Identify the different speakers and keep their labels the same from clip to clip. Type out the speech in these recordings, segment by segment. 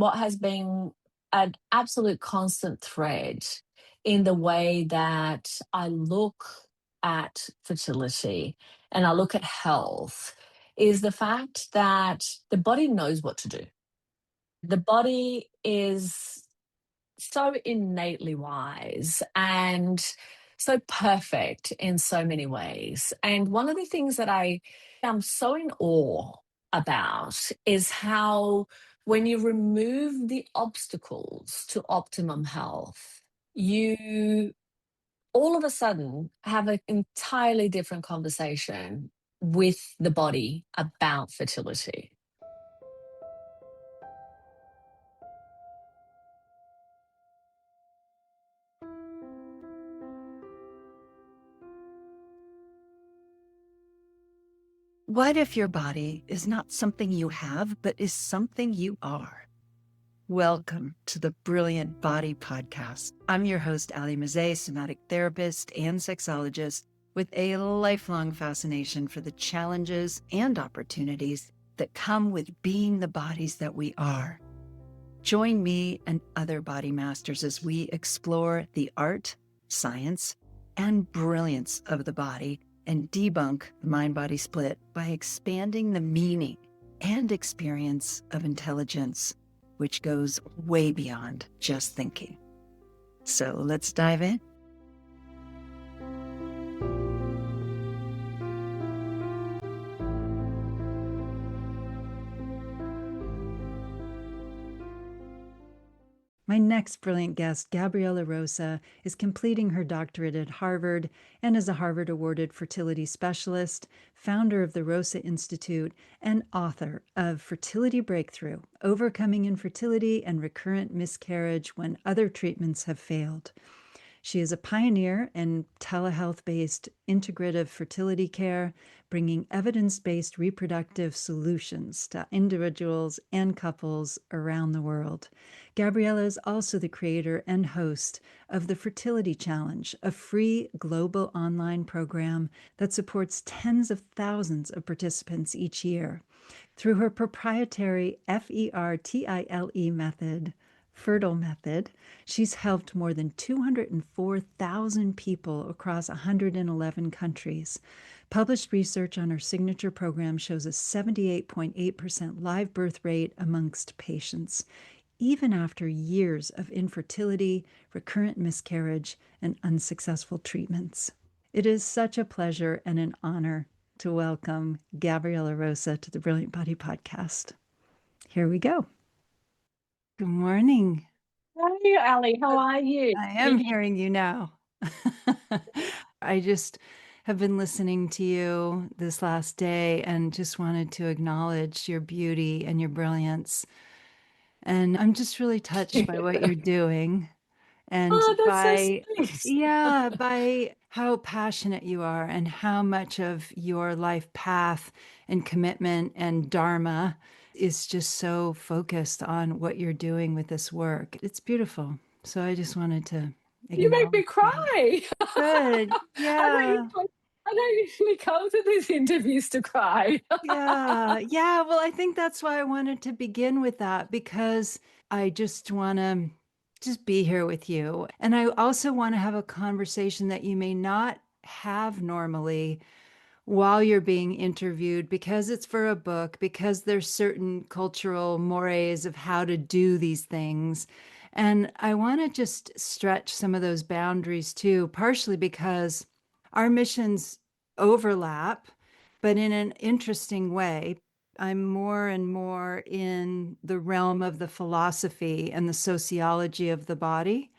Speaker 1: what has been an absolute constant thread in the way that I look at fertility and I look at health is the fact that the body knows what to do. The body is so innately wise and so perfect in so many ways. And one of the things that I am so in awe about is how, when you remove the obstacles to optimum health, you all of a sudden have an entirely different conversation with the body about fertility.
Speaker 2: What if your body is not something you have, but is something you are? Welcome to the Brilliant Body Podcast. I'm your host, Ali Mazet, somatic therapist and sexologist with a lifelong fascination for the challenges and opportunities that come with being the bodies that we are. Join me and other body masters as we explore the art, science, and brilliance of the body and debunk the mind-body split by expanding the meaning and experience of intelligence, which goes way beyond just thinking. So let's dive in. My next brilliant guest, Gabriela Rosa, is completing her doctorate at Harvard and is a Harvard-awarded fertility specialist, founder of the Rosa Institute, and author of Fertility Breakthrough: Overcoming Infertility and Recurrent Miscarriage When Other Treatments Have Failed. She is a pioneer in telehealth-based integrative fertility care, bringing evidence-based reproductive solutions to individuals and couples around the world. Gabriela is also the creator and host of the Fertility Challenge, a free global online program that supports tens of thousands of participants each year. Through her proprietary FERTILE method, Fertile Method, she's helped more than 204,000 people across 111 countries. Published research on her signature program shows a 78.8% live birth rate amongst patients, even after years of infertility, recurrent miscarriage, and unsuccessful treatments. It is such a pleasure and an honor to welcome Gabriela Rosa to the Brilliant Body Podcast. Here we go. Good morning.
Speaker 1: Hey, Ali, how are you?
Speaker 2: I am hearing you now. I just have been listening to you this last day and just wanted to acknowledge your beauty and your brilliance. And I'm just really touched by what you're doing and
Speaker 1: Oh, that's so
Speaker 2: by,
Speaker 1: sweet.
Speaker 2: yeah, by how passionate you are and how much of your life path and commitment and dharma is just so focused on what you're doing with this work. It's beautiful. So I just wanted to
Speaker 1: You make me
Speaker 2: acknowledge that.
Speaker 1: cry.
Speaker 2: Good.
Speaker 1: I
Speaker 2: Yeah.
Speaker 1: don't usually come to these interviews to cry.
Speaker 2: Yeah. Yeah. Well, I think that's why I wanted to begin with that, because I just want to just be here with you. And I also want to have a conversation that you may not have normally while you're being interviewed, because it's for a book, because there's certain cultural mores of how to do these things. And I want to just stretch some of those boundaries too, partially because our missions overlap, but in an interesting way. I'm more and more in the realm of the philosophy and the sociology of the body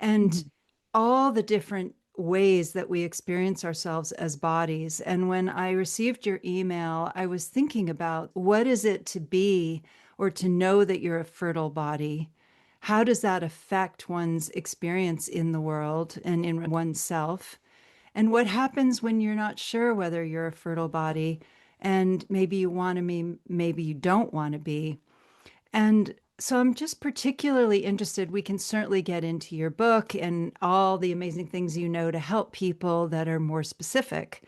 Speaker 2: and
Speaker 1: Mhm.
Speaker 2: all the different ways that we experience ourselves as bodies. And when I received your email, I was thinking about, what is it to be or to know that you're a fertile body? How does that affect one's experience in the world and in oneself? And what happens when you're not sure whether you're a fertile body and maybe you want to be, maybe you don't want to be? And so I'm just particularly interested. We can certainly get into your book and all the amazing things you know to help people that are more specific.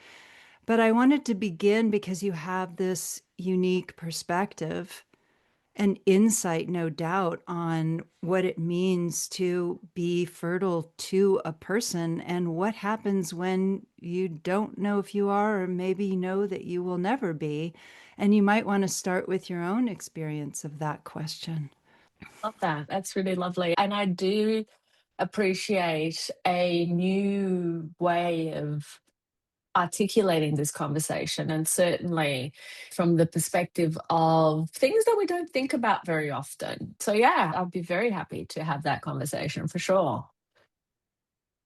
Speaker 2: But I wanted to begin because you have this unique perspective an insight, no doubt, on what it means to be fertile to a person and what happens when you don't know if you are, or maybe know that you will never be. And you might want to start with your own experience of that question.
Speaker 1: Love that. That's really lovely. And I do appreciate a new way of articulating this conversation, and certainly from the perspective of things that we don't think about very often. So, yeah, I'll be very happy to have that conversation for sure.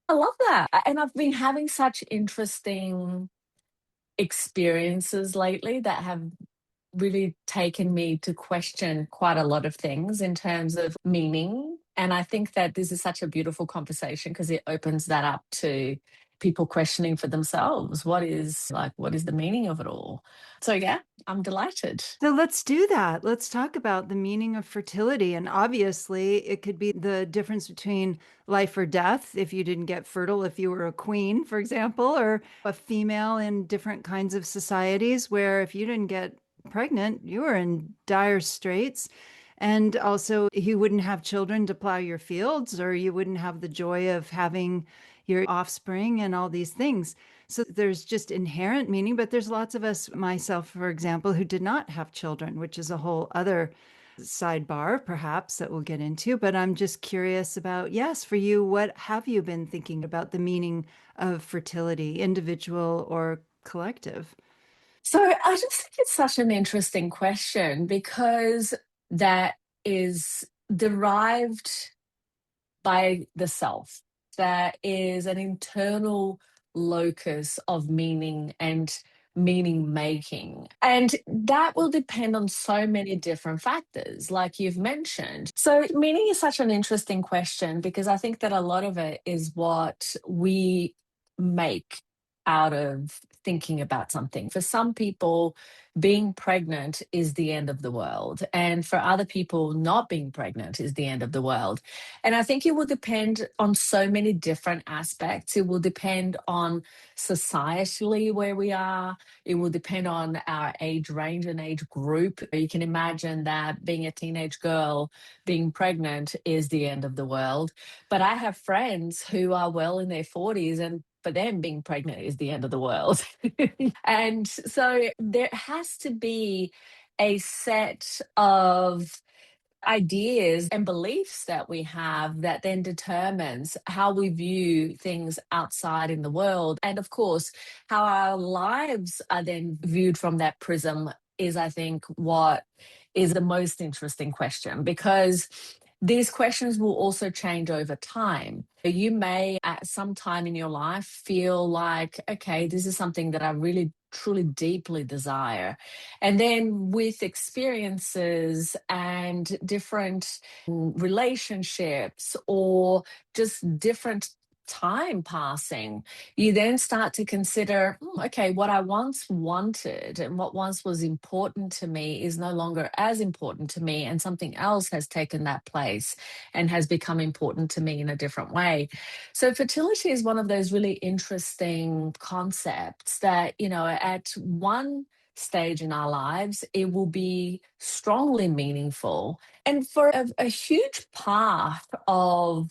Speaker 1: I love that. And I've been having such interesting experiences lately that have really taken me to question quite a lot of things in terms of meaning. And I think that this is such a beautiful conversation because it opens that up to people questioning for themselves what is the meaning of it all. So yeah, I'm delighted.
Speaker 2: So let's do that. Let's talk about the meaning of fertility. And obviously, it could be the difference between life or death if you didn't get fertile, if you were a queen, for example, or a female in different kinds of societies where if you didn't get pregnant, you were in dire straits. And also, you wouldn't have children to plow your fields, or you wouldn't have the joy of having your offspring and all these things. So there's just inherent meaning, but there's lots of us, myself, for example, who did not have children, which is a whole other sidebar, perhaps, that we'll get into. But I'm just curious about, yes, for you, what have you been thinking about the meaning of fertility, individual or collective?
Speaker 1: So I just think it's such an interesting question because that is derived by the self. That is an internal locus of meaning and meaning making. And that will depend on so many different factors, like you've mentioned. So, meaning is such an interesting question because I think that a lot of it is what we make out of thinking about something. For some people, being pregnant is the end of the world. And for other people, not being pregnant is the end of the world. And I think it will depend on so many different aspects. It will depend on societally where we are. It will depend on our age range and age group. You can imagine that being a teenage girl, being pregnant is the end of the world. But I have friends who are well in their 40s, and for them, being pregnant is the end of the world. And so there has to be a set of ideas and beliefs that we have that then determines how we view things outside in the world. And of course, how our lives are then viewed from that prism is, I think, what is the most interesting question because these questions will also change over time. You may, at some time in your life, feel like, okay, this is something that I really, truly, deeply desire. And then with experiences and different relationships or just different time passing, you then start to consider, okay, what I once wanted and what once was important to me is no longer as important to me, and something else has taken that place and has become important to me in a different way. So, fertility is one of those really interesting concepts that, at one stage in our lives, it will be strongly meaningful. And for a huge part of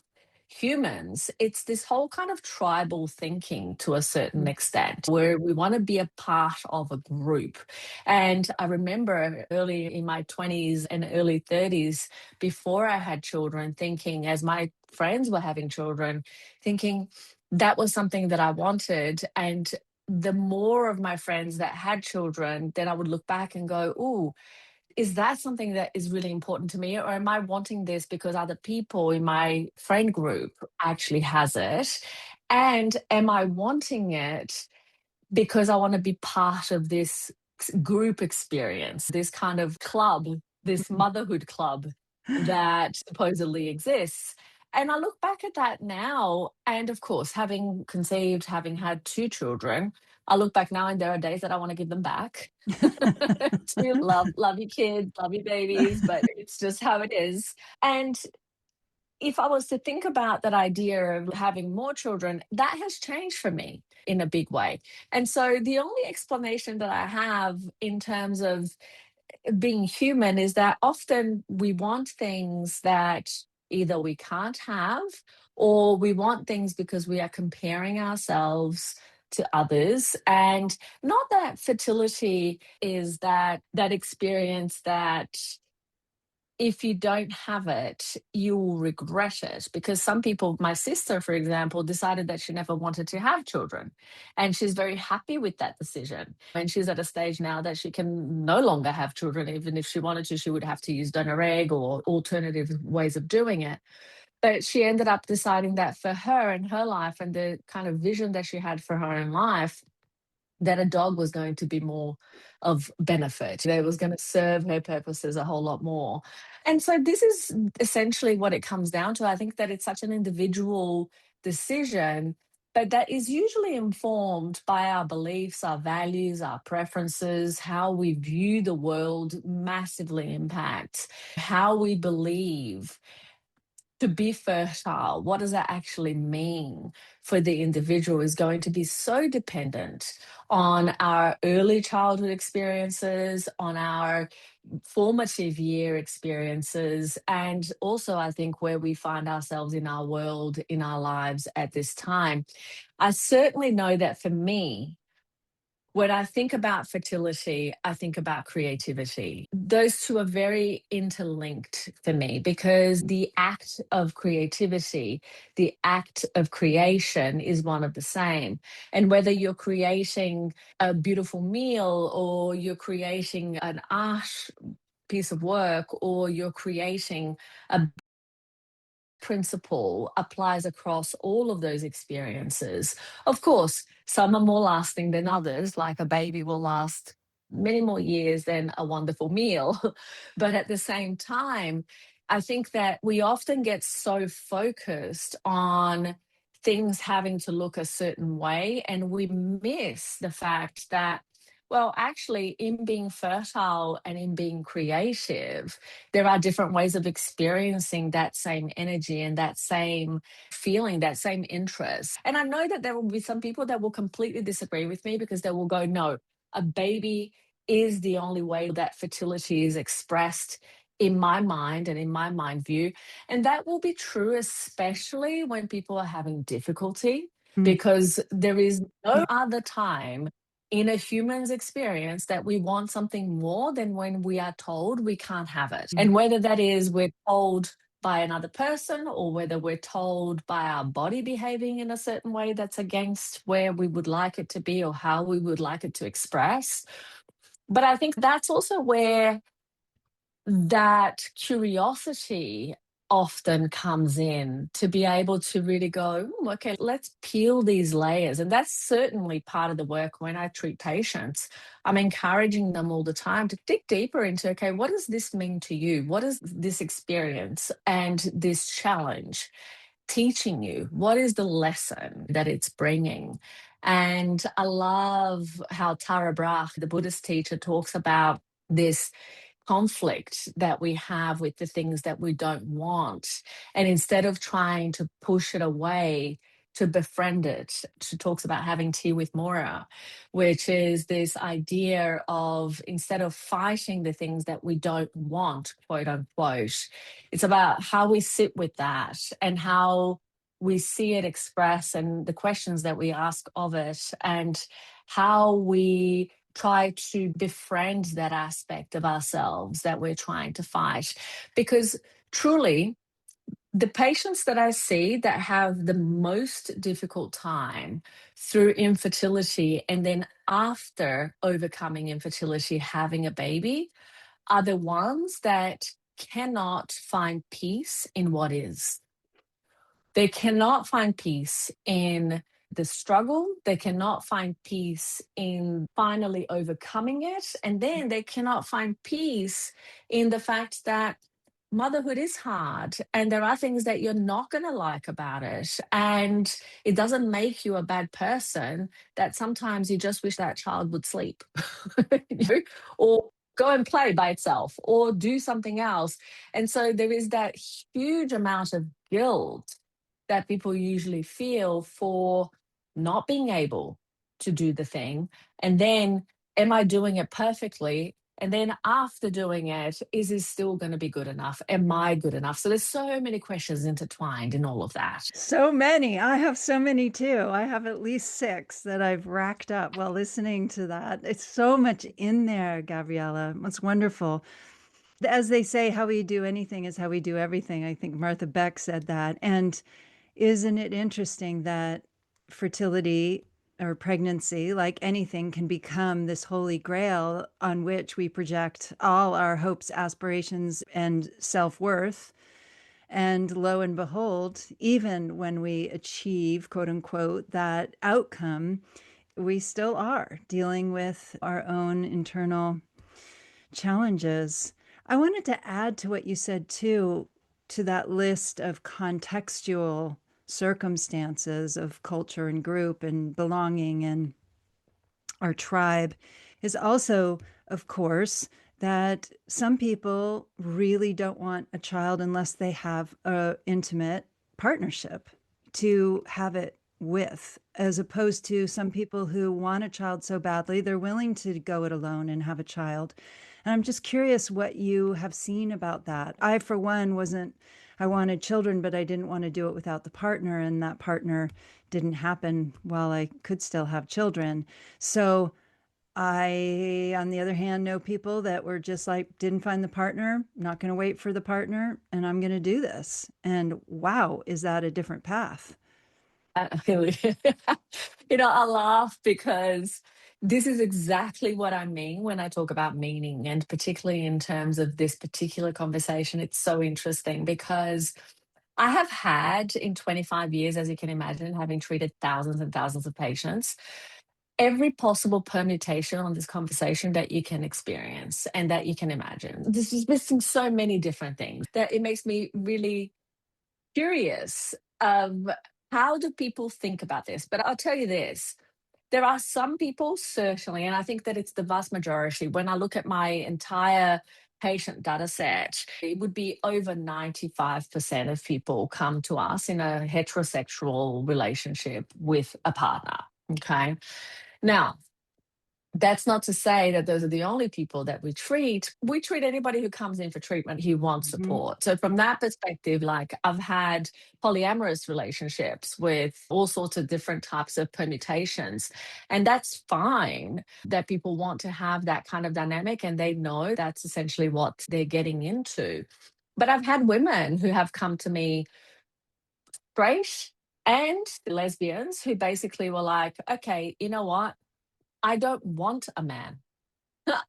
Speaker 1: humans, it's this whole kind of tribal thinking to a certain extent, where we want to be a part of a group. And I remember early in my 20s and early 30s, before I had children, thinking, as my friends were having children, thinking that was something that I wanted. And the more of my friends that had children, then I would look back and go, "Ooh, is that something that is really important to me? Or am I wanting this because other people in my friend group actually has it? And am I wanting it because I want to be part of this group experience, this kind of club, this motherhood club that supposedly exists?" And I look back at that now, and of course, having conceived, having had two children, I look back now and there are days that I want to give them back. To love your kids, love your babies, but it's just how it is. And if I was to think about that idea of having more children, that has changed for me in a big way. And so the only explanation that I have in terms of being human is that often we want things that either we can't have, or we want things because we are comparing ourselves to others. And not that fertility is that experience that if you don't have it, you will regret it. Because some people, my sister, for example, decided that she never wanted to have children. And she's very happy with that decision. And she's at a stage now that she can no longer have children. Even if she wanted to, she would have to use donor egg or alternative ways of doing it. But she ended up deciding that for her and her life and the kind of vision that she had for her own life, that a dog was going to be more of benefit. It was going to serve her purposes a whole lot more. And so this is essentially what it comes down to. I think that it's such an individual decision, but that is usually informed by our beliefs, our values, our preferences, how we view the world massively impacts how we believe to be fertile. What does that actually mean for the individual is going to be so dependent on our early childhood experiences, on our formative year experiences, and also I think where we find ourselves in our world, in our lives at this time. I certainly know that for me, when I think about fertility, I think about creativity. Those two are very interlinked for me because the act of creativity, the act of creation is one of the same. And whether you're creating a beautiful meal or you're creating an art piece of work or you're creating a principle applies across all of those experiences. Of course, some are more lasting than others, like a baby will last many more years than a wonderful meal. But at the same time, I think that we often get so focused on things having to look a certain way, and we miss the fact that, well, actually, in being fertile and in being creative, there are different ways of experiencing that same energy and that same feeling, that same interest. And I know that there will be some people that will completely disagree with me because they will go, no, a baby is the only way that fertility is expressed in my mind and in my mind view. And that will be true, especially when people are having difficulty,
Speaker 2: Mm.
Speaker 1: because there is no other time in a human's experience that we want something more than when we are told we can't have it. And whether that is we're told by another person or whether we're told by our body behaving in a certain way that's against where we would like it to be or how we would like it to express. But I think that's also where that curiosity often comes in, to be able to really go, okay, let's peel these layers. And that's certainly part of the work when I treat patients. I'm encouraging them all the time to dig deeper into, okay, what does this mean to you? What is this experience and this challenge teaching you? What is the lesson that it's bringing? And I love how Tara Brach, the Buddhist teacher, talks about this conflict that we have with the things that we don't want. And instead of trying to push it away, to befriend it, she talks about having tea with Mora, which is this idea of instead of fighting the things that we don't want, quote unquote, it's about how we sit with that and how we see it express and the questions that we ask of it and how we try to befriend that aspect of ourselves that we're trying to fight. Because truly, the patients that I see that have the most difficult time through infertility and then after overcoming infertility, having a baby, are the ones that cannot find peace in what is. They cannot find peace in the struggle. They cannot find peace in finally overcoming it. And then they cannot find peace in the fact that motherhood is hard and there are things that you're not going to like about it. And it doesn't make you a bad person, that sometimes you just wish that child would sleep, you know, or go and play by itself or do something else. And so there is that huge amount of guilt that people usually feel for not being able to do the thing. And then, am I doing it perfectly? And then after doing it, is it still going to be good enough? Am I good enough? So there's so many questions intertwined in all of that.
Speaker 2: So many. I have so many too. I have at least 6 that I've racked up while listening to that. It's so much in there, Gabriela. It's wonderful. As they say, how we do anything is how we do everything. I think Martha Beck said that. And isn't it interesting that fertility or pregnancy, like anything, can become this holy grail on which we project all our hopes, aspirations, and self worth? And lo and behold, even when we achieve, quote unquote, that outcome, we still are dealing with our own internal challenges. I wanted to add to what you said too, to that list of contextual circumstances of culture and group and belonging and our tribe, is also, of course, that some people really don't want a child unless they have a intimate partnership to have it with, as opposed to some people who want a child so badly they're willing to go it alone and have a child. And I'm just curious what you have seen about that. I, for one, wasn't, I wanted children, but I didn't want to do it without the partner, and that partner didn't happen while I could still have children. So I, on the other hand, know people that were just like, didn't find the partner, not going to wait for the partner, and I'm going to do this. And wow, is that a different path?
Speaker 1: Really. I laugh because this is exactly what I mean when I talk about meaning, and particularly in terms of this particular conversation. It's so interesting because I have had in 25 years, as you can imagine, having treated thousands and thousands of patients, every possible permutation on this conversation that you can experience and that you can imagine. This is missing so many different things that it makes me really curious of how do people think about this. But I'll tell you this. There are some people, certainly, and I think that it's the vast majority. When I look at my entire patient data set, it would be over 95% of people come to us in a heterosexual relationship with a partner. Okay. Now, that's not to say that those are the only people that we treat. We treat anybody who comes in for treatment who wants
Speaker 2: Mhm.
Speaker 1: support. So, from that perspective, like I've had polyamorous relationships with all sorts of different types of permutations. And that's fine that people want to have that kind of dynamic and they know that's essentially what they're getting into. But I've had women who have come to me straight and lesbians who basically were like, okay, you know what? I don't want a man.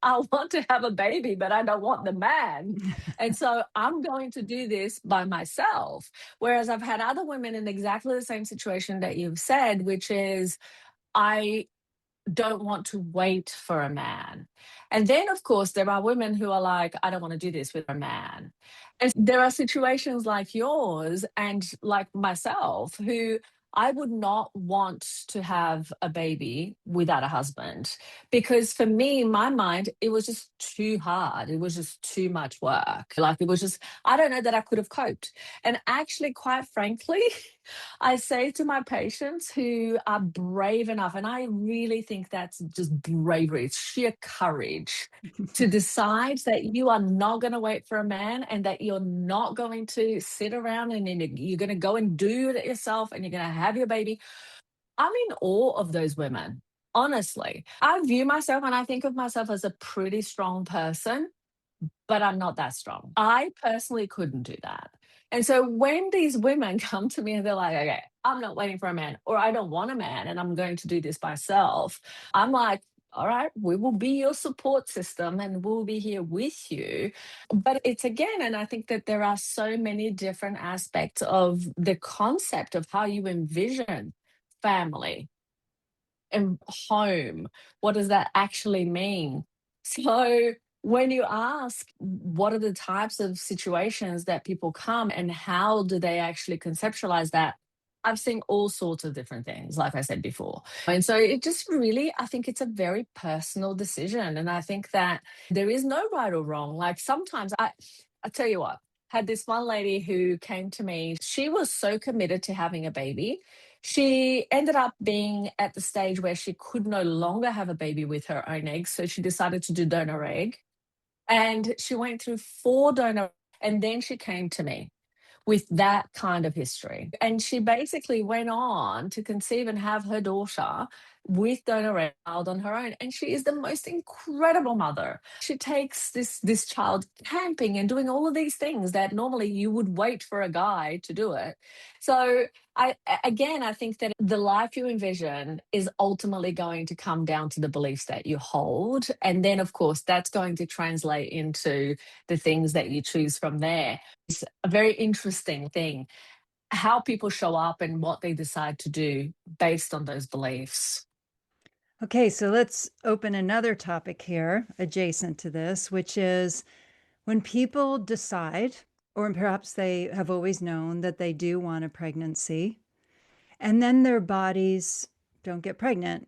Speaker 1: I want to have a baby, but I don't want the man. And so I'm going to do this by myself. Whereas I've had other women in exactly the same situation that you've said, which is I don't want to wait for a man. And then, of course, there are women who are like, I don't want to do this with a man. And there are situations like yours and like myself who I would not want to have a baby without a husband because for me, in my mind, it was just too hard. It was just too much work. Like it was just, I don't know that I could have coped. And actually, quite frankly, I say to my patients who are brave enough, and I really think that's just bravery, it's sheer courage to decide that you are not going to wait for a man and that you're not going to sit around and you're going to go and do it yourself and you're going to have your baby. I'm in awe of those women. Honestly, I view myself and I think of myself as a pretty strong person, but I'm not that strong. I personally couldn't do that. And so when these women come to me and they're like, okay, I'm not waiting for a man, or I don't want a man and I'm going to do this myself, I'm like, all right, we will be your support system and we'll be here with you. But it's again, and I think that there are so many different aspects of the concept of how you envision family and home. What does that actually mean? So, when you ask what are the types of situations that people come and how do they actually conceptualize that, I've seen all sorts of different things, like I said before. And so it just really, I think it's a very personal decision. And I think that there is no right or wrong. Like sometimes I tell you what, had this one lady who came to me, she was so committed to having a baby. She ended up being at the stage where she could no longer have a baby with her own eggs. So she decided to do donor egg. And she went through 4 donor, and then she came to me with that kind of history. And she basically went on to conceive and have her daughter with donor child on her own. And she is the most incredible mother. She takes this child camping and doing all of these things that normally you would wait for a guy to do it. So I think that the life you envision is ultimately going to come down to the beliefs that you hold. And then, of course, that's going to translate into the things that you choose from there. It's a very interesting thing, how people show up and what they decide to do based on those beliefs.
Speaker 2: Okay, so let's open another topic here adjacent to this, which is when people decide, or perhaps they have always known that they do want a pregnancy, and then their bodies don't get pregnant.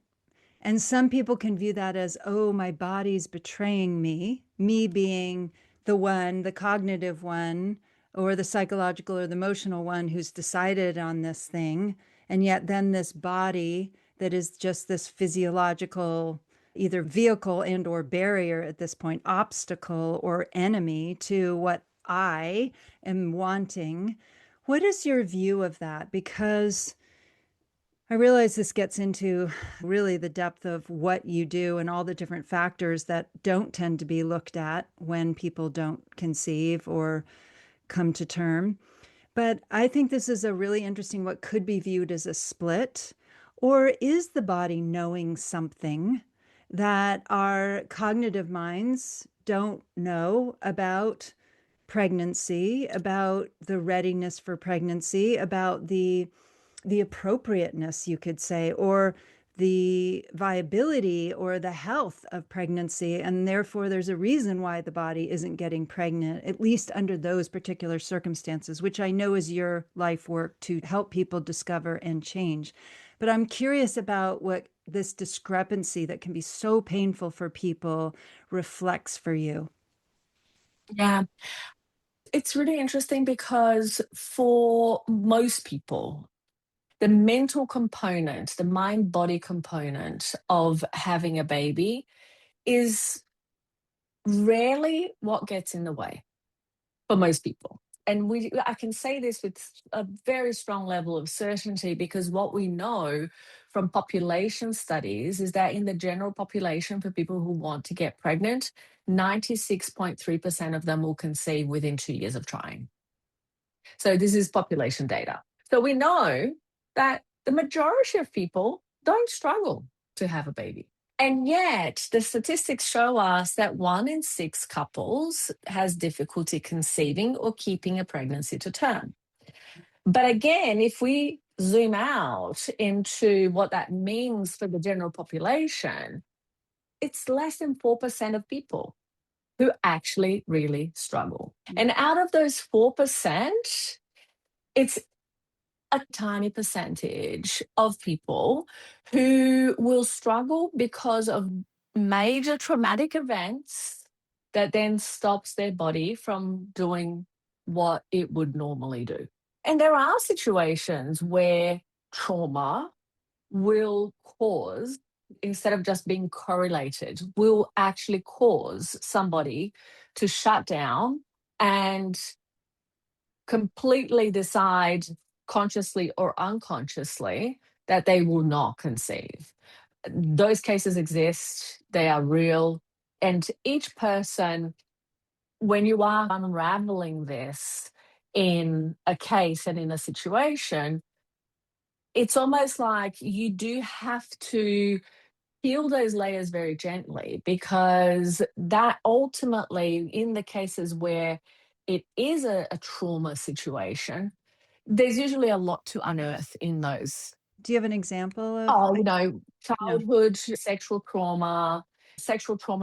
Speaker 2: And some people can view that as, oh, my body's betraying me being the one, the cognitive one, or the psychological or the emotional one who's decided on this thing. And yet then this body that is just this physiological either vehicle and or barrier at this point, obstacle or enemy to what I am wanting. What is your view of that? Because I realize this gets into really the depth of what you do and all the different factors that don't tend to be looked at when people don't conceive or come to term. But I think this is a really interesting, what could be viewed as a split. Or is the body knowing something that our cognitive minds don't know about pregnancy, about the readiness for pregnancy, about the appropriateness, you could say, or the viability or the health of pregnancy. And therefore, there's a reason why the body isn't getting pregnant, at least under those particular circumstances, which I know is your life work to help people discover and change. But I'm curious about what this discrepancy that can be so painful for people reflects for you.
Speaker 1: Yeah, it's really interesting because for most people, the mental component, the mind body component of having a baby is rarely what gets in the way for most people. And I can say this with a very strong level of certainty because what we know from population studies is that in the general population, for people who want to get pregnant, 96.3% of them will conceive within 2 years of trying. So this is population data. So we know that the majority of people don't struggle to have a baby. And yet the statistics show us that 1 in 6 couples has difficulty conceiving or keeping a pregnancy to term. But again, if we zoom out into what that means for the general population, it's less than 4% of people who actually really struggle. And out of those 4%, it's a tiny percentage of people who will struggle because of major traumatic events that then stops their body from doing what it would normally do. And there are situations where trauma will cause, instead of just being correlated, will actually cause somebody to shut down and completely decide, consciously or unconsciously, that they will not conceive. Those cases exist, they are real. And each person, when you are unraveling this in a case and in a situation, it's almost like you do have to peel those layers very gently, because that ultimately, in the cases where it is a trauma situation, there's usually a lot to unearth in those.
Speaker 2: Do you have an example of
Speaker 1: Oh,
Speaker 2: no?
Speaker 1: childhood sexual trauma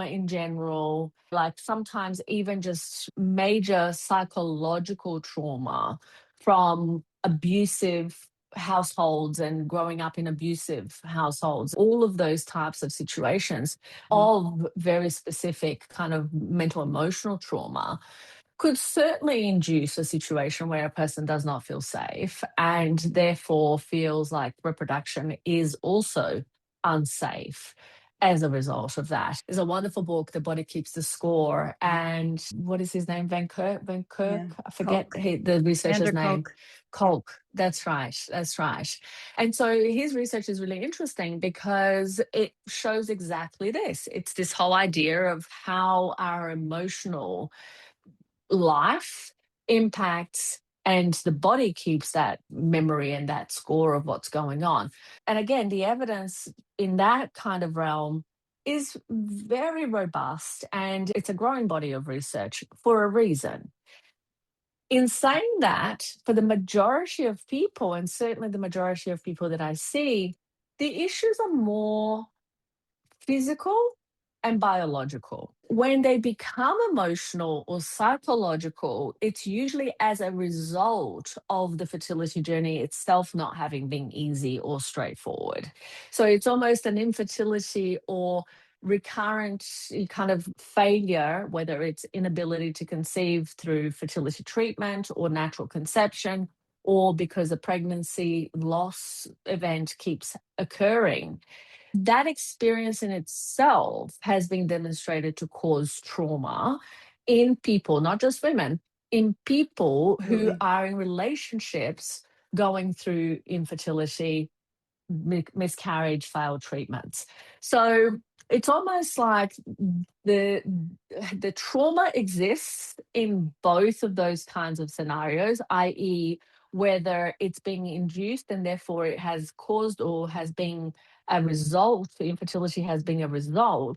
Speaker 1: in general, like sometimes even just major psychological trauma from abusive households and growing up in abusive households, all of those types of situations of very specific kind of mental emotional trauma could certainly induce a situation where a person does not feel safe and therefore feels like reproduction is also unsafe. as a result of that. There's a wonderful book, The Body Keeps the Score. And what is his name? Van Kirk?
Speaker 2: Yeah.
Speaker 1: I forget
Speaker 2: Kolk.
Speaker 1: the researcher's
Speaker 2: Vander
Speaker 1: name.
Speaker 2: Kolk.
Speaker 1: Kolk. That's right. That's right. And so his research is really interesting because it shows exactly this. It's this whole idea of how our emotional life impacts and the body keeps that memory and that score of what's going on. And again, the evidence in that kind of realm is very robust and it's a growing body of research for a reason. In saying that, for the majority of people, and certainly the majority of people that I see, the issues are more physical and biological. When they become emotional or psychological, it's usually as a result of the fertility journey itself not having been easy or straightforward. So it's almost an infertility or recurrent kind of failure, whether it's inability to conceive through fertility treatment or natural conception, or because a pregnancy loss event keeps occurring. That experience in itself has been demonstrated to cause trauma in people, not just women, in people who
Speaker 2: Absolutely.
Speaker 1: are in relationships going through infertility, miscarriage, failed treatments. So it's almost like the the trauma exists in both of those kinds of scenarios, i.e., whether it's being induced and therefore it has caused or has been a result, infertility has been a result,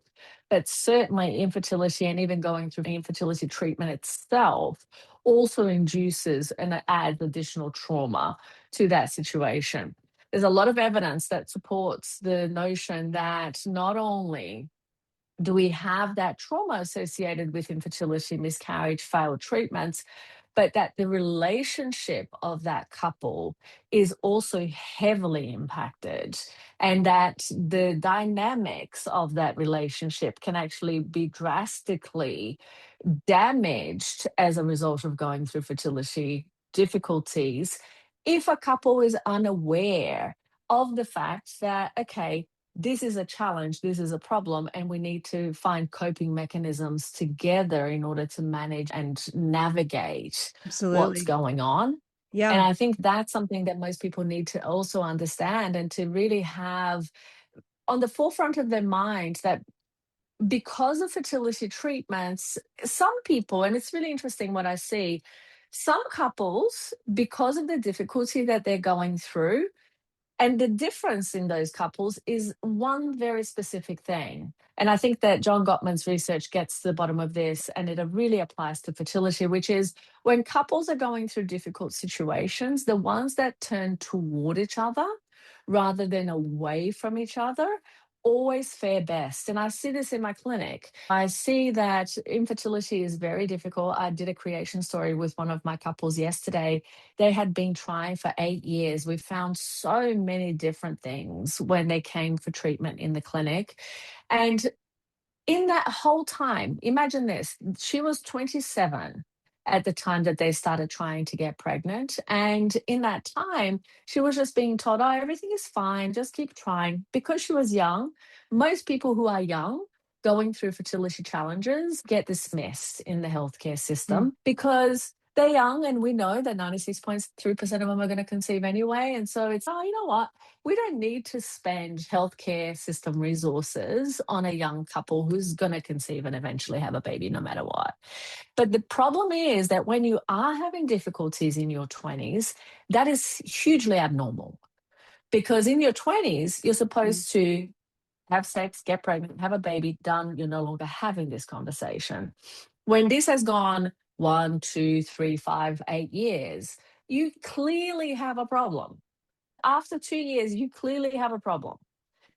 Speaker 1: but certainly infertility and even going through infertility treatment itself also induces and adds additional trauma to that situation. There's a lot of evidence that supports the notion that not only do we have that trauma associated with infertility, miscarriage, failed treatments, but that the relationship of that couple is also heavily impacted, and that the dynamics of that relationship can actually be drastically damaged as a result of going through fertility difficulties if a couple is unaware of the fact that, okay, this is a challenge, this is a problem, and we need to find coping mechanisms together in order to manage and navigate what's
Speaker 2: Absolutely.
Speaker 1: going on. And
Speaker 2: Yeah.
Speaker 1: I think that's something that most people need to also understand and to really have on the forefront of their mind that because of fertility treatments, some people, and it's really interesting what I see, some couples, because of the difficulty that they're going through, and the difference in those couples is one very specific thing. And I think that John Gottman's research gets to the bottom of this, and it really applies to fertility, which is when couples are going through difficult situations, the ones that turn toward each other rather than away from each other always fare best. And I see this in my clinic. I see that infertility is very difficult. I did a creation story with one of my couples yesterday. They had been trying for 8 years. We found so many different things when they came for treatment in the clinic. And in that whole time, imagine this, she was 27 at the time that they started trying to get pregnant. And in that time, she was just being told, oh, everything is fine, just keep trying. Because she was young, most people who are young going through fertility challenges get dismissed in the healthcare
Speaker 2: Mm.
Speaker 1: system because they're young and we know that 96.3% of them are going to conceive anyway. And so it's, oh, you know what? We don't need to spend healthcare system resources on a young couple who's going to conceive and eventually have a baby no matter what. But the problem is that when you are having difficulties in your 20s, that is hugely abnormal because in your 20s, you're
Speaker 2: Mm.
Speaker 1: supposed to have sex, get pregnant, have a baby, done. You're no longer having this conversation. When this has gone 1, 2, 3, 5, 8 years, you clearly have a problem. After 2 years, you clearly have a problem.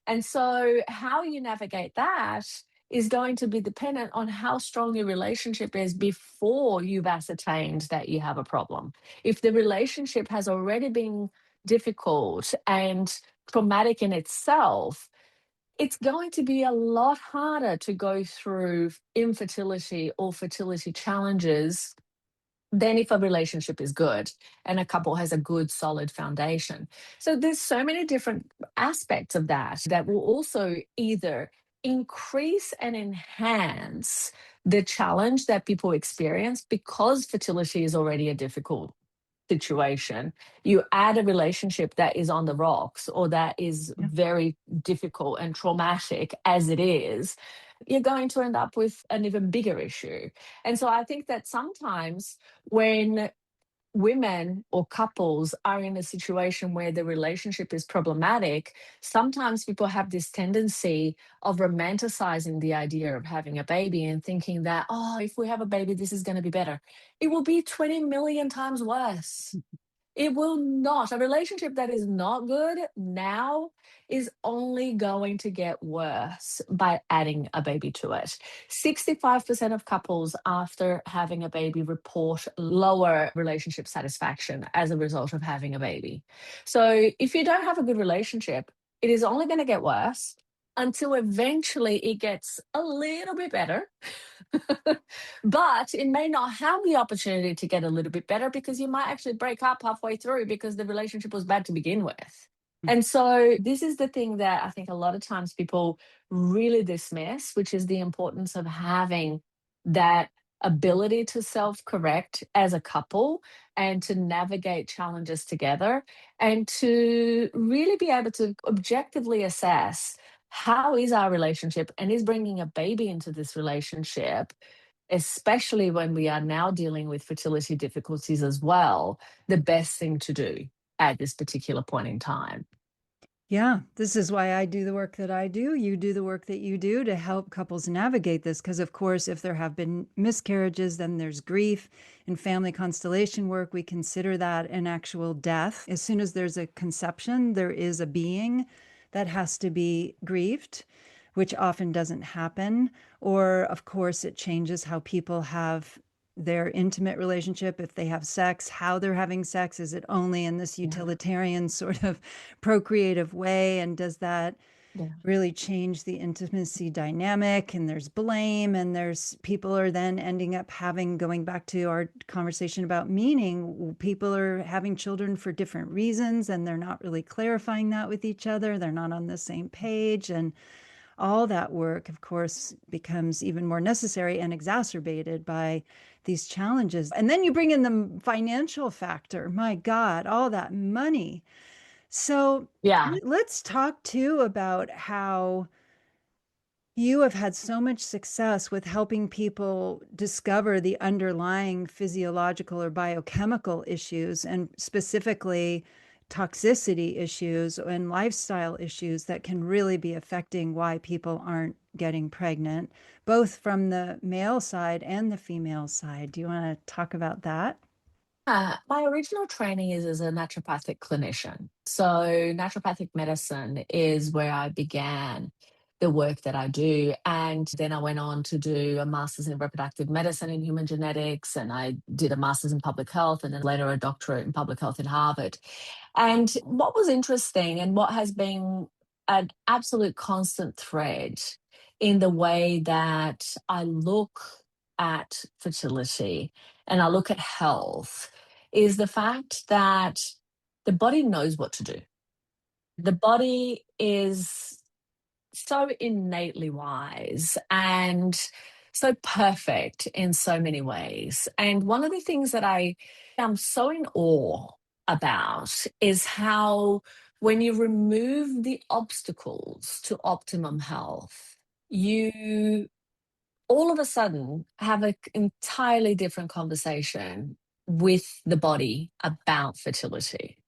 Speaker 1: And so, how you navigate that is going to be dependent on how strong your relationship is before you've ascertained that you have a problem. If the relationship has already been difficult and traumatic in itself, it's going to be a lot harder to go through infertility or fertility challenges than if a relationship is good and a couple has a good solid foundation. So there's so many different aspects of that that will also either increase and enhance the challenge that people experience because fertility is already a difficult situation. You add a relationship that is on the rocks or that is
Speaker 2: Yeah.
Speaker 1: very difficult and traumatic as it is, you're going to end up with an even bigger issue. And so I think that sometimes when women or couples are in a situation where the relationship is problematic, sometimes people have this tendency of romanticizing the idea of having a baby and thinking that, oh, if we have a baby, this is going to be better. It will be 20 million times worse. It will not. A relationship that is not good now is only going to get worse by adding a baby to it. 65% of couples after having a baby report lower relationship satisfaction as a result of having a baby. So if you don't have a good relationship, it is only going to get worse until eventually it gets a little bit better. But it may not have the opportunity to get a little bit better because you might actually break up halfway through because the relationship was bad to begin with. And so this is the thing that I think a lot of times people really dismiss, which is the importance of having that ability to self-correct as a couple and to navigate challenges together and to really be able to objectively assess how is our relationship and is bringing a baby into this relationship, especially when we are now dealing with fertility difficulties as well, the best thing to do at this particular point in time.
Speaker 2: Yeah, this is why I do the work that I do. You do the work that you do to help couples navigate this. Because, of course, if there have been miscarriages, then there's grief. In family constellation work, we consider that an actual death. As soon as there's a conception, there is a being that has to be grieved, which often doesn't happen. Or, of course, it changes how people have their intimate relationship, if they have sex, how they're having sex. Is it only in this
Speaker 1: Yeah.
Speaker 2: utilitarian sort of procreative way? And does that
Speaker 1: Yeah.
Speaker 2: really change the intimacy dynamic? And there's blame, and there's people are then ending up having, going back to our conversation about meaning, people are having children for different reasons, and they're not really clarifying that with each other. They're not on the same page. And all that work, of course, becomes even more necessary and exacerbated by these challenges. And then you bring in the financial factor. My God, all that money. So
Speaker 1: Yeah.
Speaker 2: let's talk too about how you have had so much success with helping people discover the underlying physiological or biochemical issues, and specifically toxicity issues and lifestyle issues that can really be affecting why people aren't getting pregnant, both from the male side and the female side. Do you want to talk about that?
Speaker 1: My original training is as a naturopathic clinician. So, naturopathic medicine is where I began the work that I do. And then I went on to do a master's in reproductive medicine and human genetics. And I did a master's in public health and then later a doctorate in public health at Harvard. And what was interesting and what has been an absolute constant thread in the way that I look at fertility and I look at health is the fact that the body knows what to do. The body is so innately wise and so perfect in so many ways. And one of the things that I am so in awe about is how, when you remove the obstacles to optimum health, you all of a sudden have an entirely different conversation with the body about fertility.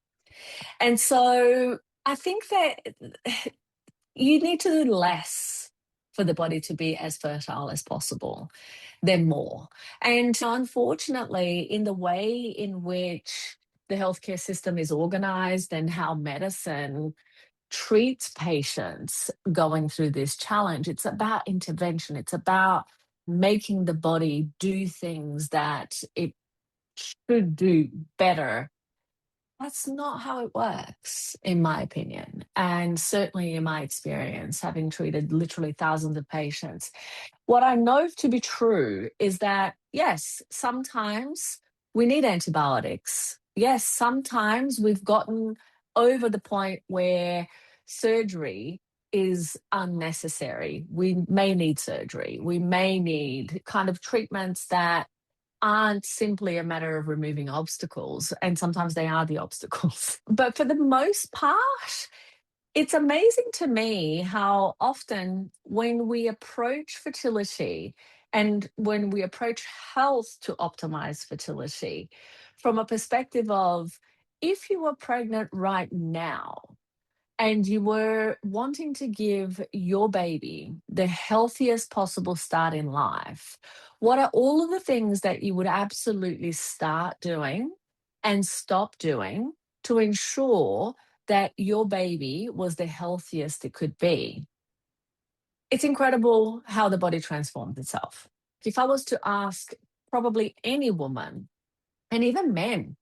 Speaker 1: And so I think that you need to do less for the body to be as fertile as possible than more. And unfortunately, in the way in which the healthcare system is organized and how medicine treats patients going through this challenge, it's about intervention. It's about making the body do things that it should do better. That's not how it works, in my opinion. And certainly in my experience, having treated literally thousands of patients, what I know to be true is that, yes, sometimes we need antibiotics. Yes, sometimes we've gotten over the point where surgery is unnecessary. We may need surgery. We may need kind of treatments that aren't simply a matter of removing obstacles, and sometimes they are the obstacles. But for the most part, it's amazing to me how often when we approach fertility and when we approach health to optimize fertility from a perspective of, if you were pregnant right now and you were wanting to give your baby the healthiest possible start in life, what are all of the things that you would absolutely start doing and stop doing to ensure that your baby was the healthiest it could be? It's incredible how the body transforms itself. If I was to ask probably any woman, and even men,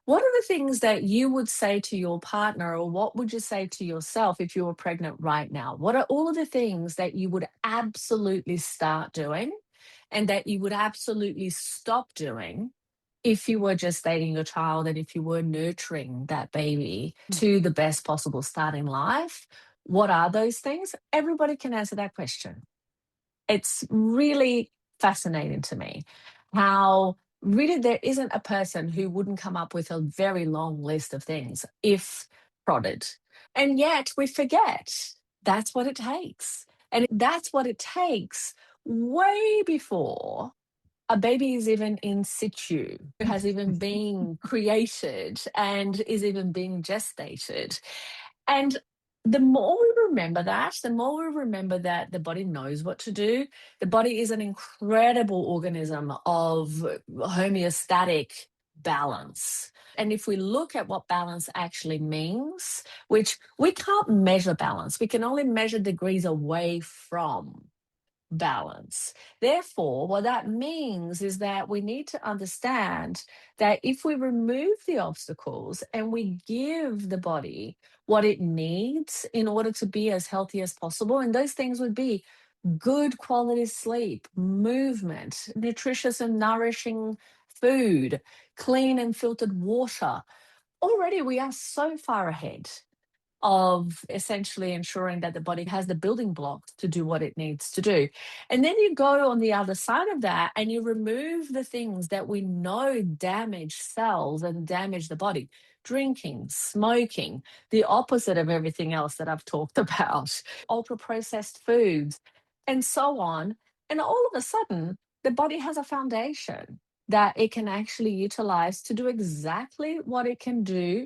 Speaker 1: what are the things that you would say to your partner, or what would you say to yourself if you were pregnant right now? What are all of the things that you would absolutely start doing and that you would absolutely stop doing if you were gestating your child and if you were nurturing that baby to the best possible start in life? What are those things? Everybody can answer that question. It's really fascinating to me how really there isn't a person who wouldn't come up with a very long list of things if prodded. And yet we forget that's what it takes. And that's what it takes way before a baby is even in situ, has even been created and is even being gestated. And the more we remember that, the more we remember that the body knows what to do. The body is an incredible organism of homeostatic balance. And if we look at what balance actually means, which we can't measure balance, we can only measure degrees away from balance. Therefore, what that means is that we need to understand that if we remove the obstacles and we give the body what it needs in order to be as healthy as possible, and those things would be good quality sleep, movement, nutritious and nourishing food, clean and filtered water, already we are so far ahead of essentially ensuring that the body has the building blocks to do what it needs to do. And then you go on the other side of that and you remove the things that we know damage cells and damage the body. Drinking, smoking, the opposite of everything else that I've talked about, ultra processed foods, and so on. And all of a sudden, the body has a foundation that it can actually utilize to do exactly what it can do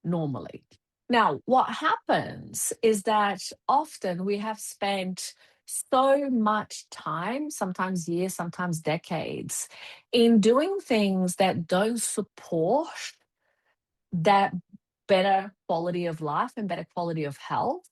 Speaker 1: normally. Now, what happens is that often we have spent so much time, sometimes years, sometimes decades, in doing things that don't support that better quality of life and better quality of health,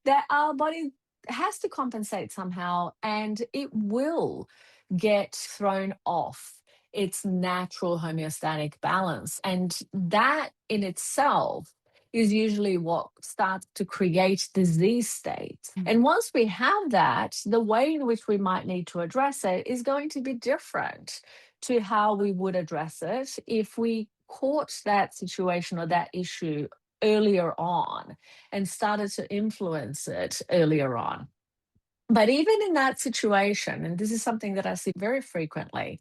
Speaker 1: that our body has to compensate somehow, and it will get thrown off its natural homeostatic balance. And that in itself is usually what starts to create disease states. And once we have that, the way in which we might need to address it is going to be different to how we would address it if we caught that situation or that issue earlier on and started to influence it earlier on. But even in that situation, and this is something that I see very frequently,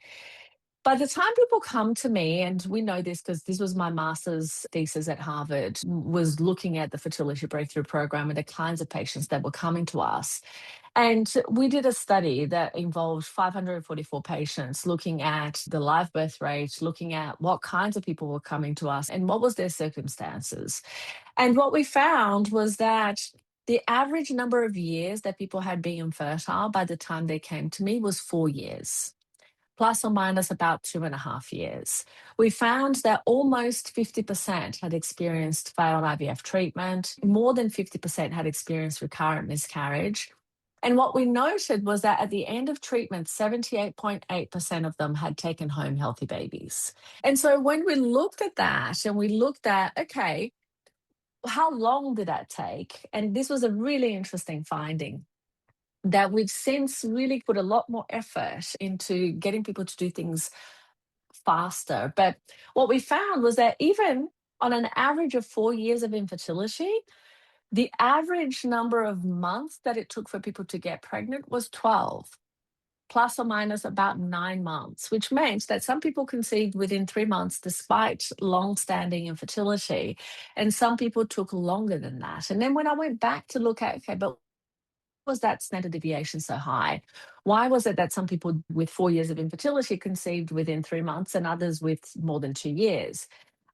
Speaker 1: by the time people come to me, and we know this because this was my master's thesis at Harvard, was looking at the fertility breakthrough program and the kinds of patients that were coming to us. And we did a study that involved 544 patients, looking at the live birth rate, looking at what kinds of people were coming to us and what was their circumstances. And what we found was that the average number of years that people had been infertile by the time they came to me was 4 years, plus or minus about 2.5 years. We found that almost 50% had experienced failed IVF treatment, more than 50% had experienced recurrent miscarriage. And what we noted was that at the end of treatment, 78.8% of them had taken home healthy babies. And so when we looked at that and we looked at, okay, how long did that take? And this was a really interesting finding, that we've since really put a lot more effort into getting people to do things faster. But what we found was that even on an average of 4 years of infertility, The average number of months that it took for people to get pregnant was 12, plus or minus about 9 months, which meant that some people conceived within 3 months despite long-standing infertility, and some people took longer than that. And then when I went back to look at, okay, but was that standard deviation so high? Why was it that some people with 4 years of infertility conceived within 3 months and others with more than 2 years?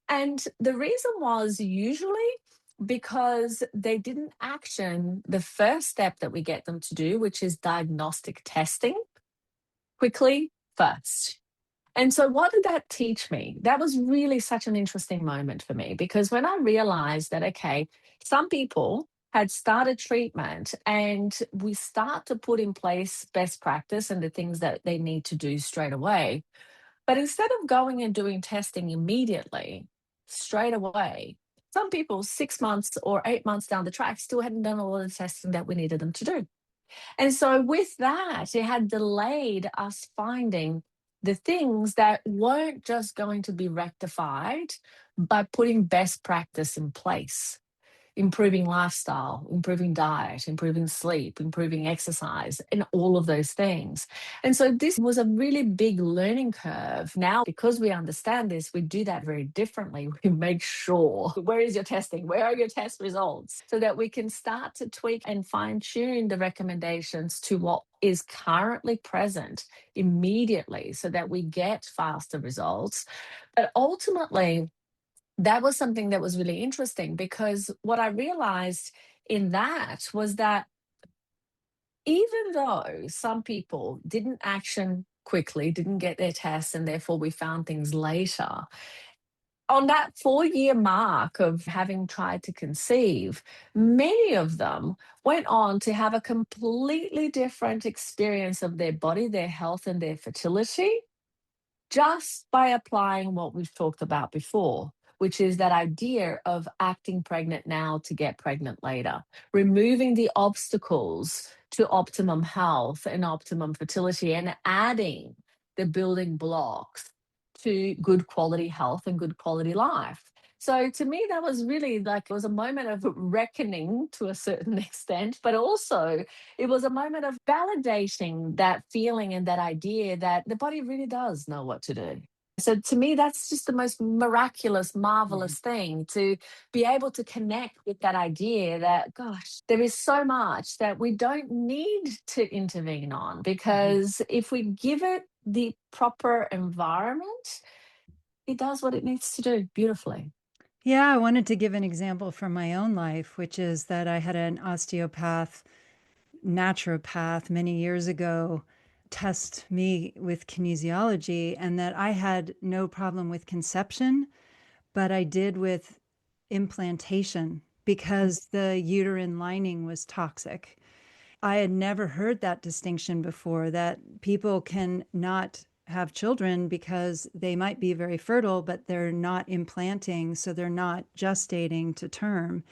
Speaker 1: And the reason was usually because they didn't action the first step that we get them to do, which is diagnostic testing quickly first. And so, what did that teach me? That was really such an interesting moment for me because when I realized that, okay, some people had started treatment and we start to put in place best practice and the things that they need to do straight away. But instead of going and doing testing immediately, straight away, some people 6 months or 8 months down the track still hadn't done all of the testing that we needed them to do. And so, with that, it had delayed us finding the things that weren't just going to be rectified by putting best practice in place, improving lifestyle, improving diet, improving sleep, improving exercise, and all of those things. And so this was a really big learning curve. Now, because we understand this, we do that very differently. We make sure where is your testing? Where are your test results? So that we can start to tweak and fine tune the recommendations to what is currently present immediately so that we get faster results. But ultimately, that was something that was really interesting because what I realized in that was that even though some people didn't action quickly, didn't get their tests, and therefore we found things later, on that 4 year mark of having tried to conceive, many of them went on to have a completely different experience of their body, their health, and their fertility just by applying what we've talked about before, which is that idea of acting pregnant now to get pregnant later, removing the obstacles to optimum health and optimum fertility, and adding the building blocks to good quality health and good quality life. So to me, that was really like it was a moment of reckoning to a certain extent, but also it was a moment of validating that feeling and that idea that the body really does know what to do. So to me, that's just the most miraculous,
Speaker 2: Mhm.
Speaker 1: marvelous thing to be able to connect with that idea that, gosh, there is so much that we don't need to intervene on
Speaker 2: Mhm.
Speaker 1: because if we give it the proper environment, it does what it needs to do beautifully.
Speaker 2: Yeah, I wanted to give an example from my own life, which is that I had an osteopath, naturopath many years ago test me with kinesiology, and that I had no problem with conception, but I did with implantation because the uterine lining was toxic. I had never heard that distinction before, that people can not have children because they might be very fertile, but they're not implanting, so they're not gestating to term.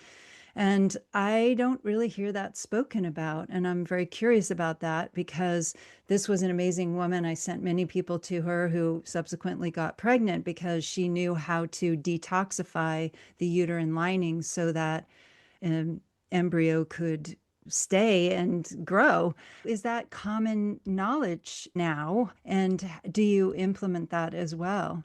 Speaker 2: And I don't really hear that spoken about. And I'm very curious about that because this was an amazing woman. I sent many people to her who subsequently got pregnant because she knew how to detoxify the uterine lining so that an embryo could stay and grow. Is that common knowledge now? And do you implement that as well?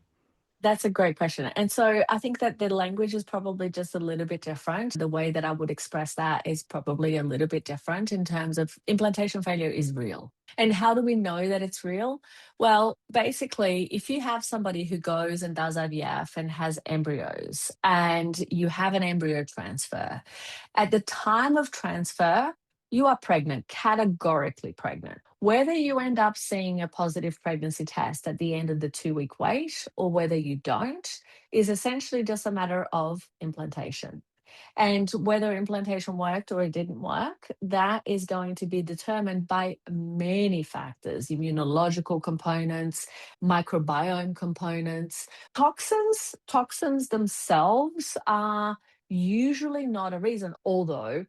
Speaker 1: That's a great question. And so I think that the language is probably just a little bit different. The way that I would express that is probably a little bit different in terms of implantation failure is real. And how do we know that it's real? Well, basically, if you have somebody who goes and does IVF and has embryos and you have an embryo transfer, at the time of transfer, you are pregnant, categorically pregnant. Whether you end up seeing a positive pregnancy test at the end of the 2 week wait or whether you don't is essentially just a matter of implantation. And whether implantation worked or it didn't work, that is going to be determined by many factors immunological components, microbiome components. Toxins themselves are usually not a reason, although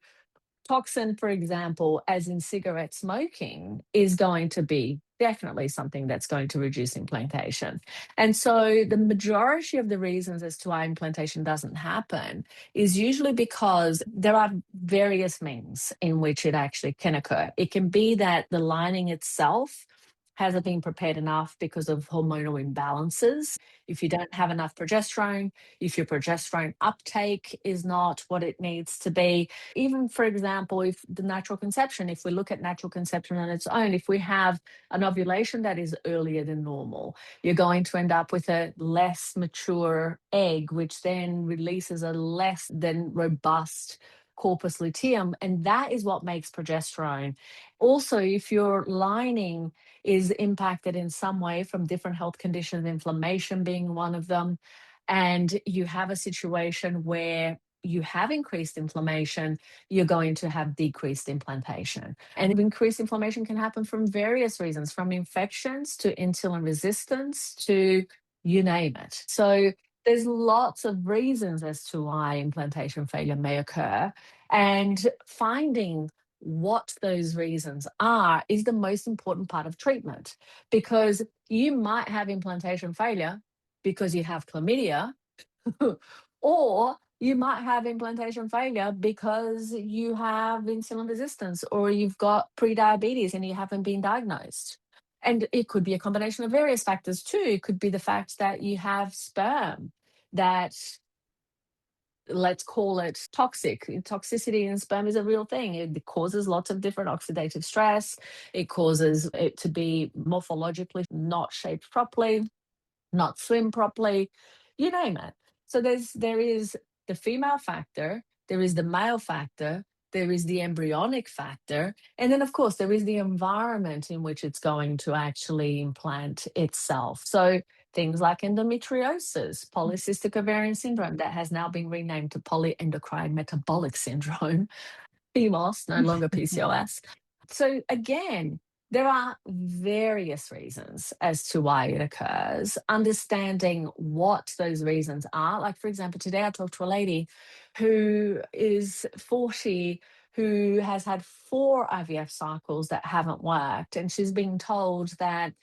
Speaker 1: toxin, for example, as in cigarette smoking, is going to be definitely something that's going to reduce implantation. And so the majority of the reasons as to why implantation doesn't happen is usually because there are various means in which it actually can occur. It can be that the lining itself hasn't been prepared enough because of hormonal imbalances. If you don't have enough progesterone, if your progesterone uptake is not what it needs to be, even for example, if the natural conception, if we look at natural conception on its own, if we have an ovulation that is earlier than normal, you're going to end up with a less mature egg, which then releases a less than robust corpus luteum. And that is what makes progesterone. Also, if your lining is impacted in some way from different health conditions, inflammation being one of them, and you have a situation where you have increased inflammation, you're going to have decreased implantation. And increased inflammation can happen from various reasons, from infections to insulin resistance to you name it. So there's lots of reasons as to why implantation failure may occur. And finding what those reasons are is the most important part of treatment, because you might have implantation failure because you have chlamydia, or you might have implantation failure because you have insulin resistance or you've got prediabetes and you haven't been diagnosed. And it could be a combination of various factors too. It could be the fact that you have sperm that, let's call it toxic. Toxicity in sperm is a real thing. It causes lots of different oxidative stress. It causes it to be morphologically not shaped properly, not swim properly, you name it. So there is the female factor, there is the male factor, there is the embryonic factor, and then of course there is the environment in which it's going to actually implant itself. So things like endometriosis, polycystic ovarian syndrome, that has now been renamed to polyendocrine metabolic syndrome, PMOS, no longer PCOS. So again, there are various reasons as to why it occurs. Understanding what those reasons are. Like, for example, today I talked to a lady who is 40, who has had 4 IVF cycles that haven't worked. And she's being told that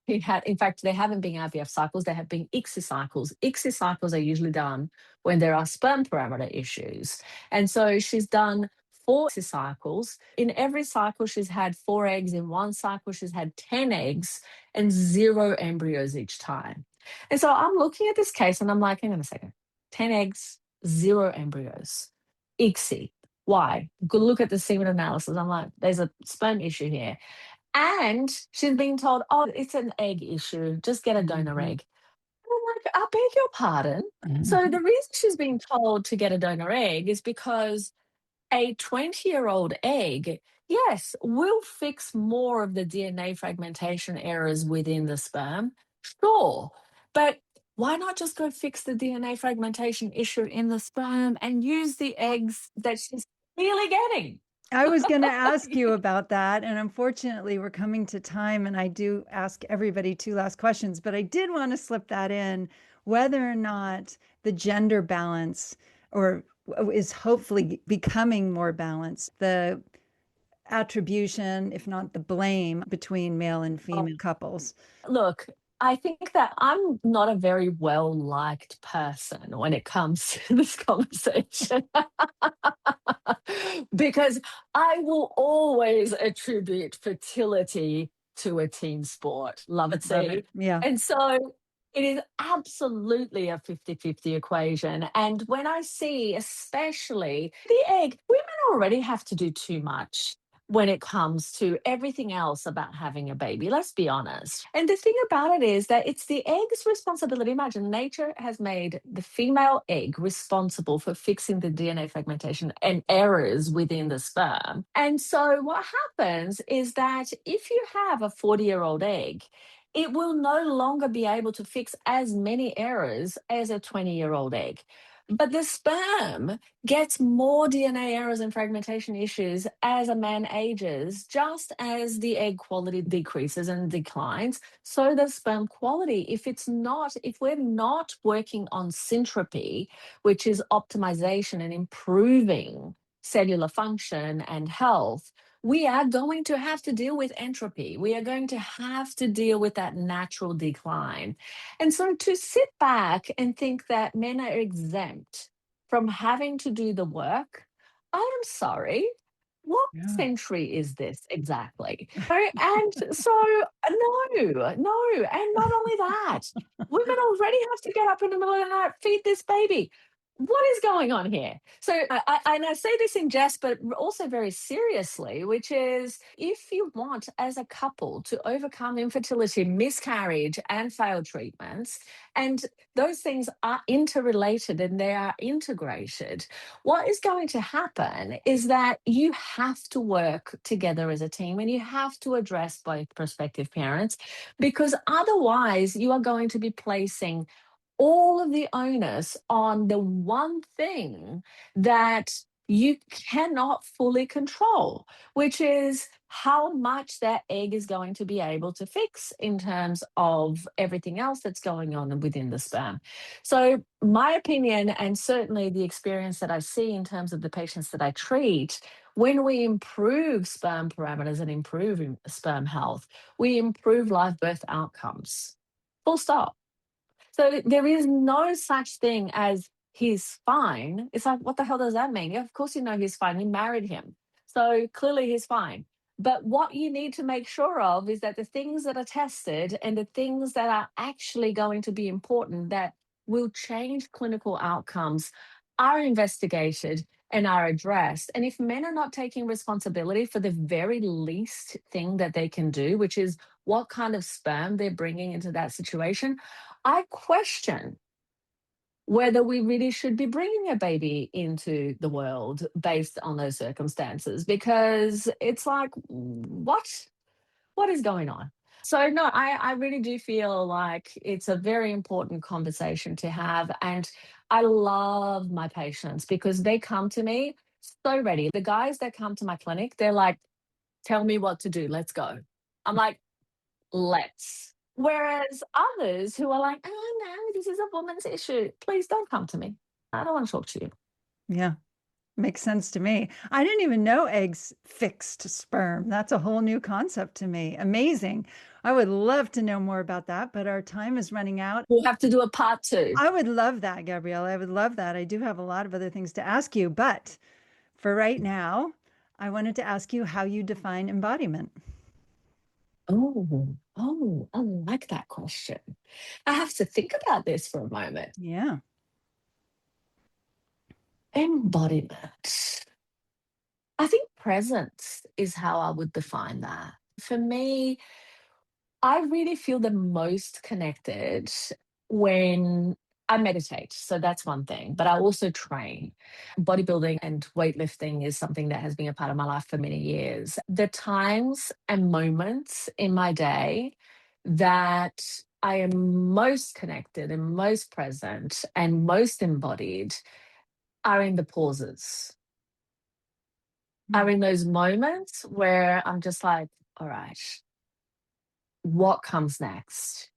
Speaker 1: in fact, they haven't been IVF cycles, they have been ICSI cycles. ICSI cycles are usually done when there are sperm parameter issues. And so she's done 4 ICSI cycles. In every cycle, she's had 4 eggs. In one cycle, she's had 10 eggs and 0 embryos each time. And so I'm looking at this case and I'm like, hang on a second, 10 eggs, 0 embryos. ICSI. Why? Go look at the semen analysis. I'm like, there's a sperm issue here. And she's being told, oh, it's an egg issue. Just get a donor egg. And I'm like, I beg your pardon. So the reason she's being told to get a donor egg is because a 20-year-old egg, yes, will fix more of the DNA fragmentation errors within the sperm. Sure. But why not just go fix the DNA fragmentation issue in the sperm and use the eggs that she's really getting?
Speaker 2: I was going to ask you about that. And unfortunately, we're coming to time. And I do ask everybody 2 last questions, but I did want to slip that in whether or not the gender balance or is hopefully becoming more balanced, the attribution, if not the blame, between male and female couples.
Speaker 1: Look, I think that I'm not a very well liked person when it comes to this conversation because I will always attribute fertility to a team sport. Love it,
Speaker 2: Love
Speaker 1: see?
Speaker 2: it. Yeah.
Speaker 1: And so it is absolutely a 50-50 equation. And when I see, especially the egg, women already have to do too much when it comes to everything else about having a baby. Let's be honest. And the thing about it is that it's the egg's responsibility. Imagine nature has made the female egg responsible for fixing the DNA fragmentation and errors within the sperm. And so what happens is that if you have a 40-year-old egg, it will no longer be able to fix as many errors as a 20-year-old egg. But the sperm gets more DNA errors and fragmentation issues as a man ages, just as the egg quality decreases and declines. So the sperm quality, if we're not working on syntropy, which is optimization and improving cellular function and health, we are going to have to deal with entropy. We are going to have to deal with that natural decline. And so to sit back and think that men are exempt from having to do the work, I am sorry. What
Speaker 2: Yeah.
Speaker 1: century is this exactly? And so, no, no. And not only that, women already have to get up in the middle of the night, feed this baby. What is going on here? So, and I say this in jest, but also very seriously, which is if you want, as a couple, to overcome infertility, miscarriage, and failed treatments, and those things are interrelated and they are integrated, what is going to happen is that you have to work together as a team and you have to address both prospective parents, because otherwise you are going to be placing all of the onus on the one thing that you cannot fully control, which is how much that egg is going to be able to fix in terms of everything else that's going on within the sperm. So, my opinion, and certainly the experience that I see in terms of the patients that I treat, when we improve sperm parameters and improve sperm health, we improve live birth outcomes. Full stop. So there is no such thing as he's fine. It's like, what the hell does that mean? Yeah, of course you know he's fine. You married him. So clearly he's fine. But what you need to make sure of is that the things that are tested and the things that are actually going to be important that will change clinical outcomes are investigated and are addressed. And if men are not taking responsibility for the very least thing that they can do, which is what kind of sperm they're bringing into that situation, I question whether we really should be bringing a baby into the world based on those circumstances, because it's like, what is going on? So no, I really do feel like it's a very important conversation to have. And I love my patients because they come to me so ready. The guys that come to my clinic, they're like, tell me what to do, let's go. I'm like, let's. Whereas others who are like, oh no, this is a woman's issue. Please don't come to me. I don't want to talk to you.
Speaker 2: Yeah. Makes sense to me. I didn't even know eggs fixed sperm. That's a whole new concept to me. Amazing. I would love to know more about that, but our time is running out.
Speaker 1: We'll have to do a part two.
Speaker 2: I would love that, Gabrielle. I would love that. I do have a lot of other things to ask you, but for right now, I wanted to ask you how you define embodiment.
Speaker 1: I like that question. I have to think about this for a moment.
Speaker 2: Yeah.
Speaker 1: Embodiment. I think presence is how I would define that. For me, I really feel the most connected when I meditate. So that's one thing, but I also train. Bodybuilding and weightlifting is something that has been a part of my life for many years. The times and moments in my day that I am most connected and most present and most embodied are in the pauses, are
Speaker 2: Mm.
Speaker 1: in those moments where I'm just like, all right, what comes next?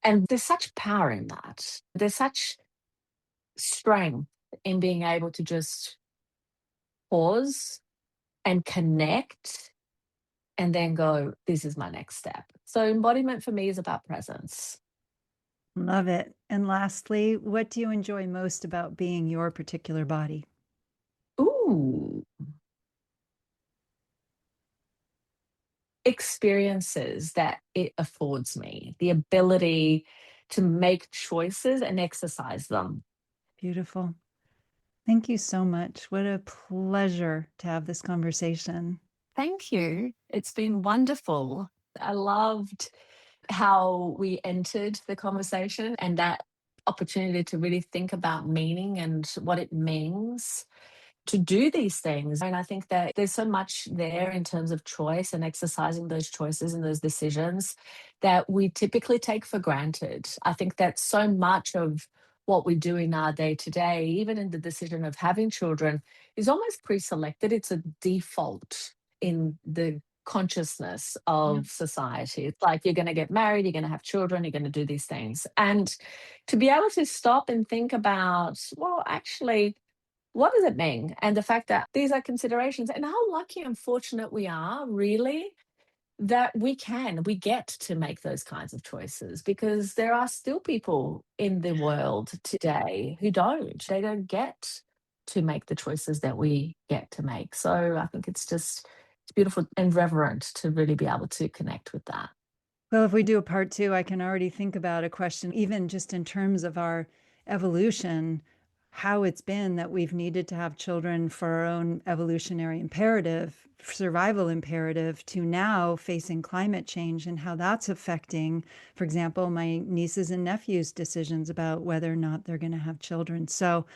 Speaker 1: And there's such power in that. There's such strength in being able to just pause and connect and then go, this is my next step. So, embodiment for me is about presence.
Speaker 2: Love it. And lastly, what do you enjoy most about being your particular body?
Speaker 1: Ooh, experiences that it affords me, the ability to make choices and exercise them.
Speaker 2: Beautiful. Thank you so much. What a pleasure to have this conversation.
Speaker 1: Thank you. It's been wonderful. I loved how we entered the conversation and that opportunity to really think about meaning and what it means to do these things. And I think that there's so much there in terms of choice and exercising those choices and those decisions that we typically take for granted. I think that so much of what we do in our day to day, even in the decision of having children, is almost pre selected. It's a default in the consciousness
Speaker 2: Yeah.
Speaker 1: of society. It's like you're going to get married, you're going to have children, you're going to do these things. And to be able to stop and think about, well, actually, what does it mean? And the fact that these are considerations, and how lucky and fortunate we are, really, that we get to make those kinds of choices, because there are still people in the world today who they don't get to make the choices that we get to make. So I think it's beautiful and reverent to really be able to connect with that.
Speaker 2: Well, if we do a part two, I can already think about a question, even just in terms of our evolution, how it's been that we've needed to have children for our own evolutionary imperative, survival imperative, to now facing climate change and how that's affecting, for example, my nieces and nephews' decisions about whether or not they're going to have children. So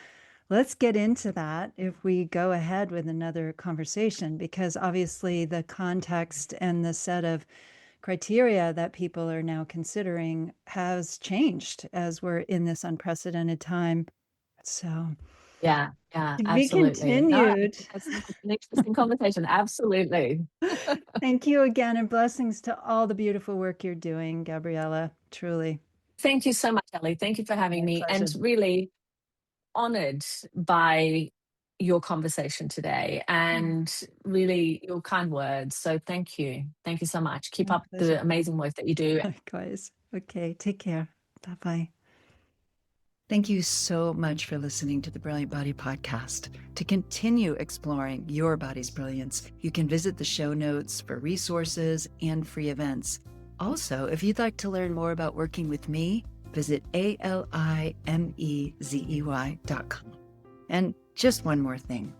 Speaker 2: let's get into that if we go ahead with another conversation, because obviously the context and the set of criteria that people are now considering has changed as we're in this unprecedented time. So
Speaker 1: Yeah, yeah,
Speaker 2: to be
Speaker 1: absolutely. No, I
Speaker 2: continued.
Speaker 1: think that's an interesting conversation. Absolutely.
Speaker 2: Thank you again, and blessings to all the beautiful work you're doing, Gabriela. Truly.
Speaker 1: Thank you so much, Ellie. Thank you for having
Speaker 2: My
Speaker 1: me, and
Speaker 2: pleasure.
Speaker 1: really honored by your conversation today and really your kind words. So thank you. Thank you so much. Keep
Speaker 2: My
Speaker 1: up the
Speaker 2: pleasure.
Speaker 1: amazing work that you do.
Speaker 2: Likewise. Okay, take care. Bye bye. Thank you so much for listening to the Brilliant Body Podcast. To continue exploring your body's brilliance, you can visit the show notes for resources and free events. Also, if you'd like to learn more about working with me, visit alimezey.com. And just one more thing.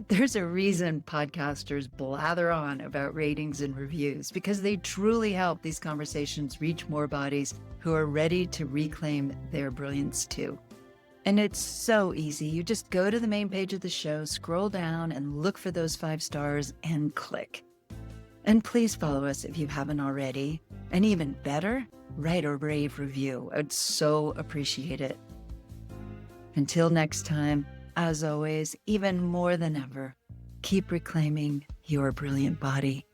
Speaker 2: There's a reason podcasters blather on about ratings and reviews, because they truly help these conversations reach more bodies who are ready to reclaim their brilliance too. And it's so easy. You just go to the main page of the show, scroll down and look for those 5 stars and click. And please follow us if you haven't already. And even better, write a rave review. I'd so appreciate it. Until next time, as always, even more than ever, keep reclaiming your brilliant body.